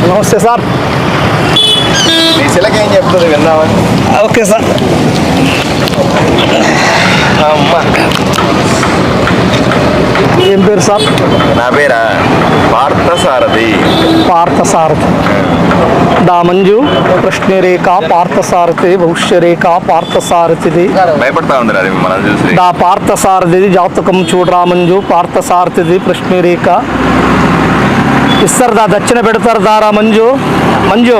నమస్తే సార్. మీ చిలక ఏం చెప్తుంది విన్నామని? Okay sir. ఏం పేరు సార్? నా పేరా పార్థసారథి. పార్థసారథి. దా మంజు కృష్ణరేఖ పార్థసారథి భవిష్యరేఖ పార్థసారథిది. భయపడతా ఉంది అది మనం చూసి. దా పార్థసారథిది జాతకం చూడరా మంజు. పార్థసారథిది కృష్ణరేఖ ఇస్తారుదా, దక్షిణ పెడతారుదారా మంజు. మంజు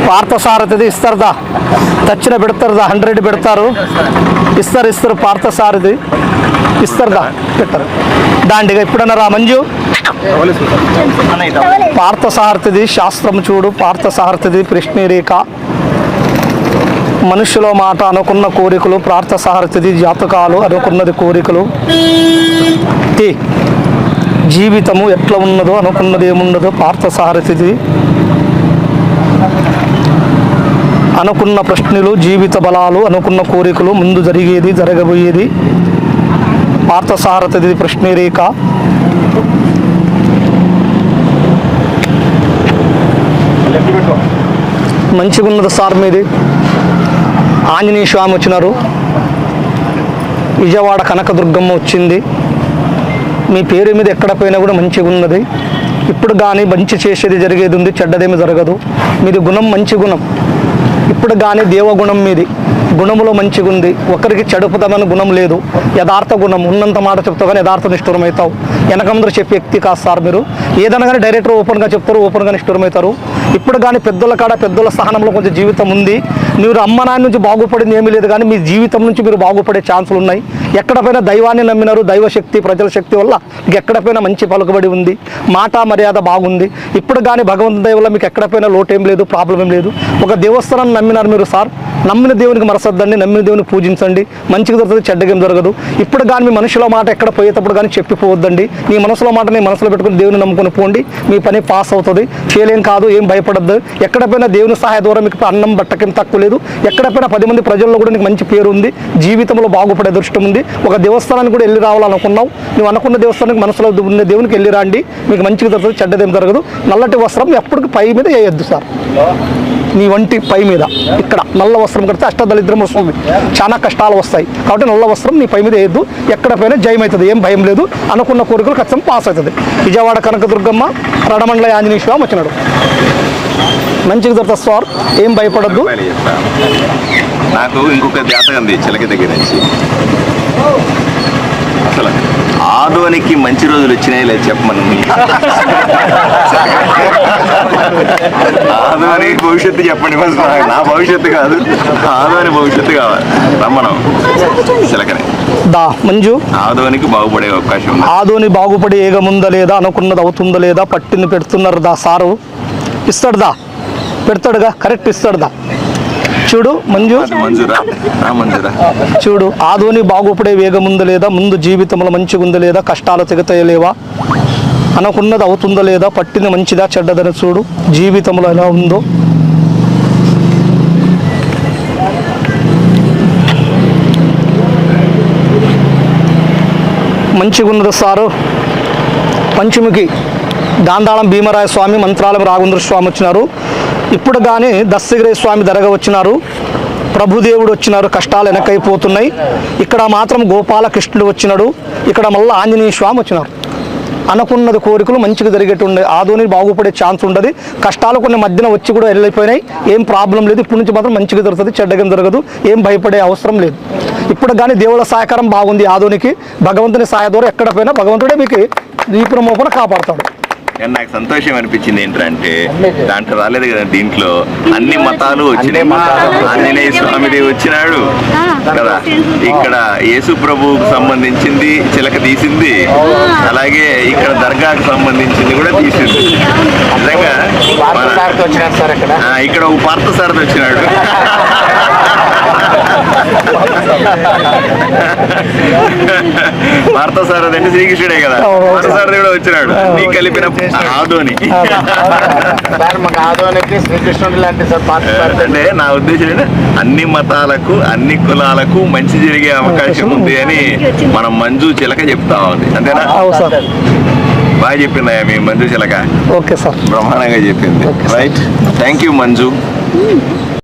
పార్థసారథిది ఇస్తారుదా, దక్షిణ పెడతారుదా, 100 పెడతారు. ఇస్తారు పార్థసారథి ఇస్తారుదా, పెట్టారు దాండిగా. ఇప్పుడన్నారా మంజు? పార్థసారథిది శాస్త్రం చూడు. పార్థసారథిది కృష్ణరేఖ మనుషుల మాట అనుకున్న కోరికలు. పార్థసారథిది జాతకాలు అనుకున్నది కోరికలు. జీవితము ఎట్లా ఉన్నదో అనుకున్నది ఏమున్నదో పార్థసారథిది. అనుకున్న ప్రశ్నలు జీవిత బలాలు అనుకున్న కోరికలు ముందు జరిగేది జరగబోయేది పార్థసారథిది కృష్ణరేఖ. మంచిగా ఉన్నది సార్ మీది. ఆంజనేయ స్వామి వచ్చినారు. విజయవాడ కనకదుర్గమ్మ వచ్చింది. మీ పేరు మీద ఎక్కడ పోయినా కూడా మంచిగా ఉన్నది. ఇప్పుడు కానీ మంచి చేసేది జరిగేది ఉంది, చెడ్డదేమి జరగదు. మీది గుణం మంచి గుణం. ఇప్పుడు కానీ దేవగుణం మీది. గుణములో మంచిగా ఉంది. ఒకరికి చెడుపుతామని గుణం లేదు. యథార్థ గుణం. ఉన్నంత మాట చెప్తావు కానీ యథార్థ నిష్ఠూరం అవుతావు. వెనకందరూ చెప్పే వ్యక్తి కాదు సార్ మీరు. ఏదైనా కానీ డైరెక్టర్ ఓపెన్గా చెప్తారు, ఓపెన్గా నిష్ఠూరం అవుతారు. ఇప్పుడు కానీ పెద్దల కాడ పెద్దల స్థానంలో కొంచెం జీవితం ఉంది. మీరు అమ్మ నాన్న నుంచి బాగుపడింది ఏమీ లేదు, కానీ మీ జీవితం నుంచి మీరు బాగుపడే ఛాన్సులు ఉన్నాయి. ఎక్కడ పైన దైవాన్ని నమ్మినారు. దైవశక్తి ప్రజల శక్తి వల్ల మీకు ఎక్కడ పైన మంచి పలుకుబడి ఉంది. మాట మర్యాద బాగుంది. ఇప్పుడు కానీ భగవంతు దయ వల్ల మీకు ఎక్కడ పైన లోటు ఏం లేదు, ప్రాబ్లం ఏం లేదు. ఒక దేవస్థానాన్ని నమ్మినారు మీరు సార్. నమ్మిన దేవునికి మరసద్దండి, నమ్మిన దేవునికి పూజించండి. మంచిగా జరుగుతుంది, చెడ్డగేం జరగదు. ఇప్పుడు కానీ మీ మనుషుల మాట ఎక్కడ పోయేటప్పుడు కానీ చెప్పిపోవద్దండి. మీ మనసులో మాట నీ మనసులో పెట్టుకుని దేవుని నమ్ముకొని పోండి. మీ పని పాస్ అవుతుంది. ఫెయిల్ ఏం కాదు, ఏం భయపడద్దు. ఎక్కడ పైన దేవుని సహాయ ద్వారా మీకు అన్నం బట్టకేం తక్కువ లేదు. ఎక్కడ పైన 10 మంది ప్రజల్లో కూడా నీకు మంచి పేరు ఉంది. జీవితంలో బాగుపడే దృష్టం ఉంది. ఒక దేవస్థానానికి కూడా వెళ్ళి రావాలనుకున్నావు. నువ్వు అనుకున్న దేవస్థానానికి మనసులో ఉన్న దేవునికి వెళ్ళి రండి. మీకు మంచిగా జరుగుతుంది, చెడ్డదేం జరగదు. నల్లటి వస్త్రం ఎప్పటికీ పై మీద వేయొద్దు సార్. నీ వంటి పై మీద ఇక్కడ నల్ల వస్త్రం కడితే అష్టదళిద్రం వస్తుంది, చాలా కష్టాలు వస్తాయి. కాబట్టి నల్ల వస్త్రం నీ పై మీద వేయద్దు. ఎక్కడ పైన జయం అవుతుంది, ఏం భయం లేదు. అనుకున్న కోరికలు ఖచ్చితంగా పాస్ అవుతుంది. విజయవాడ కనకదుర్గమ్మ రడమండల ఆంజనేయ స్వామి వచ్చినాడు. మంచిగా జరుగుతుంది సార్, ఏం భయపడద్దు. నాకు ఇంకొక జాతకం ఉంది చిలక దగ్గర నుంచి. అసలు ఆదోనికి మంచి రోజులు వచ్చినాయి లేదు చెప్పమని. ఆదోని భవిష్యత్తు చెప్పండి. నా భవిష్యత్తు కాదు, ఆదోని భవిష్యత్తు కావాలి. రమ్మనం చిలకని. దా మంజు ఆదోనికి బాగుపడే అవకాశం ఉంది. ఆదోని బాగుపడే ఏగముందా లేదా, అనుకున్నది అవుతుందా లేదా, పట్టింది పెడుతున్నారు దా సారు. ఇస్తాడుదా, పెడతాడుగా, కరెక్ట్ ఇస్తాడుదా. చూడు మంజు, చూడు ఆదోని బాగుపడే వేగం ఉందా లేదా, ముందు జీవితంలో మంచిగా ఉందా లేదా, కష్టాలు తెగతయలేవా, అనుకున్నది అవుతుందా లేదా, పట్టింది మంచిదా చెడ్డదని చూడు. జీవితంలో ఎలా ఉందో మంచిగా ఉన్నది సారు. పంచముఖి గాంధాళం భీమరాయ స్వామి, మంత్రాలయం రాఘవేంద్ర స్వామి వచ్చినారు. ఇప్పుడు కానీ దస్తగిరి స్వామి దర్గా వచ్చినారు. ప్రభుదేవుడు వచ్చినారు. కష్టాలు వెనకైపోతున్నాయి. ఇక్కడ మాత్రం గోపాలకృష్ణుడు వచ్చినాడు. ఇక్కడ మళ్ళీ ఆంజనేయ స్వామి వచ్చినారు. అనుకున్నది కోరికలు మంచిగా జరిగేటుండే. ఆదోని బాగుపడే ఛాన్స్ ఉండదు. కష్టాలు కొన్ని మధ్యన వచ్చి కూడా వెళ్ళిపోయినాయి. ఏం ప్రాబ్లం లేదు. ఇప్పటి నుంచి మాత్రం మంచిగా జరుగుతుంది, చెడ్డగం జరగదు. ఏం భయపడే అవసరం లేదు. ఇప్పుడు కానీ దేవుళ్ళ సహకారం బాగుంది ఆదోనికి. భగవంతుని సహాయ ద్వారా ఎక్కడ పోయినా భగవంతుడే మీకు దీపురం మోపన కాపాడుతాడు. నాకు సంతోషం అనిపించింది ఏంటంటే దాంట్లో రాలేదు కదా, దీంట్లో అన్ని మతాలు వచ్చినాయి. ఆంజనేయ స్వామిది వచ్చినాడు కదా, ఇక్కడ యేసు ప్రభువుకు సంబంధించింది చిలక తీసింది, అలాగే ఇక్కడ దర్గాకు సంబంధించింది కూడా తీసింది. నిజంగా ఇక్కడ ఒక పార్థసారథి వచ్చినాడు. భారత సారథి అంటే శ్రీకృష్ణుడే కదా, భారత సారథి కూడా వచ్చినాడు, అన్ని కలిపిన ఆదోని. సార్ మాకు ఆదోనికి శ్రీకృష్ణుడు లాంటి సార్ అంటే నా ఉద్దేశం ఏంటంటే అన్ని మతాలకు అన్ని కులాలకు మంచి జరిగే అవకాశం ఉంది అని మనం మంజు చిలక చెప్తా ఉంది, అంతేనా? అవును సార్. బాగా చెప్పిందా మీ మంజు చిలక? Okay sir. బ్రహ్మాండంగా చెప్పింది. Right, thank you Manju.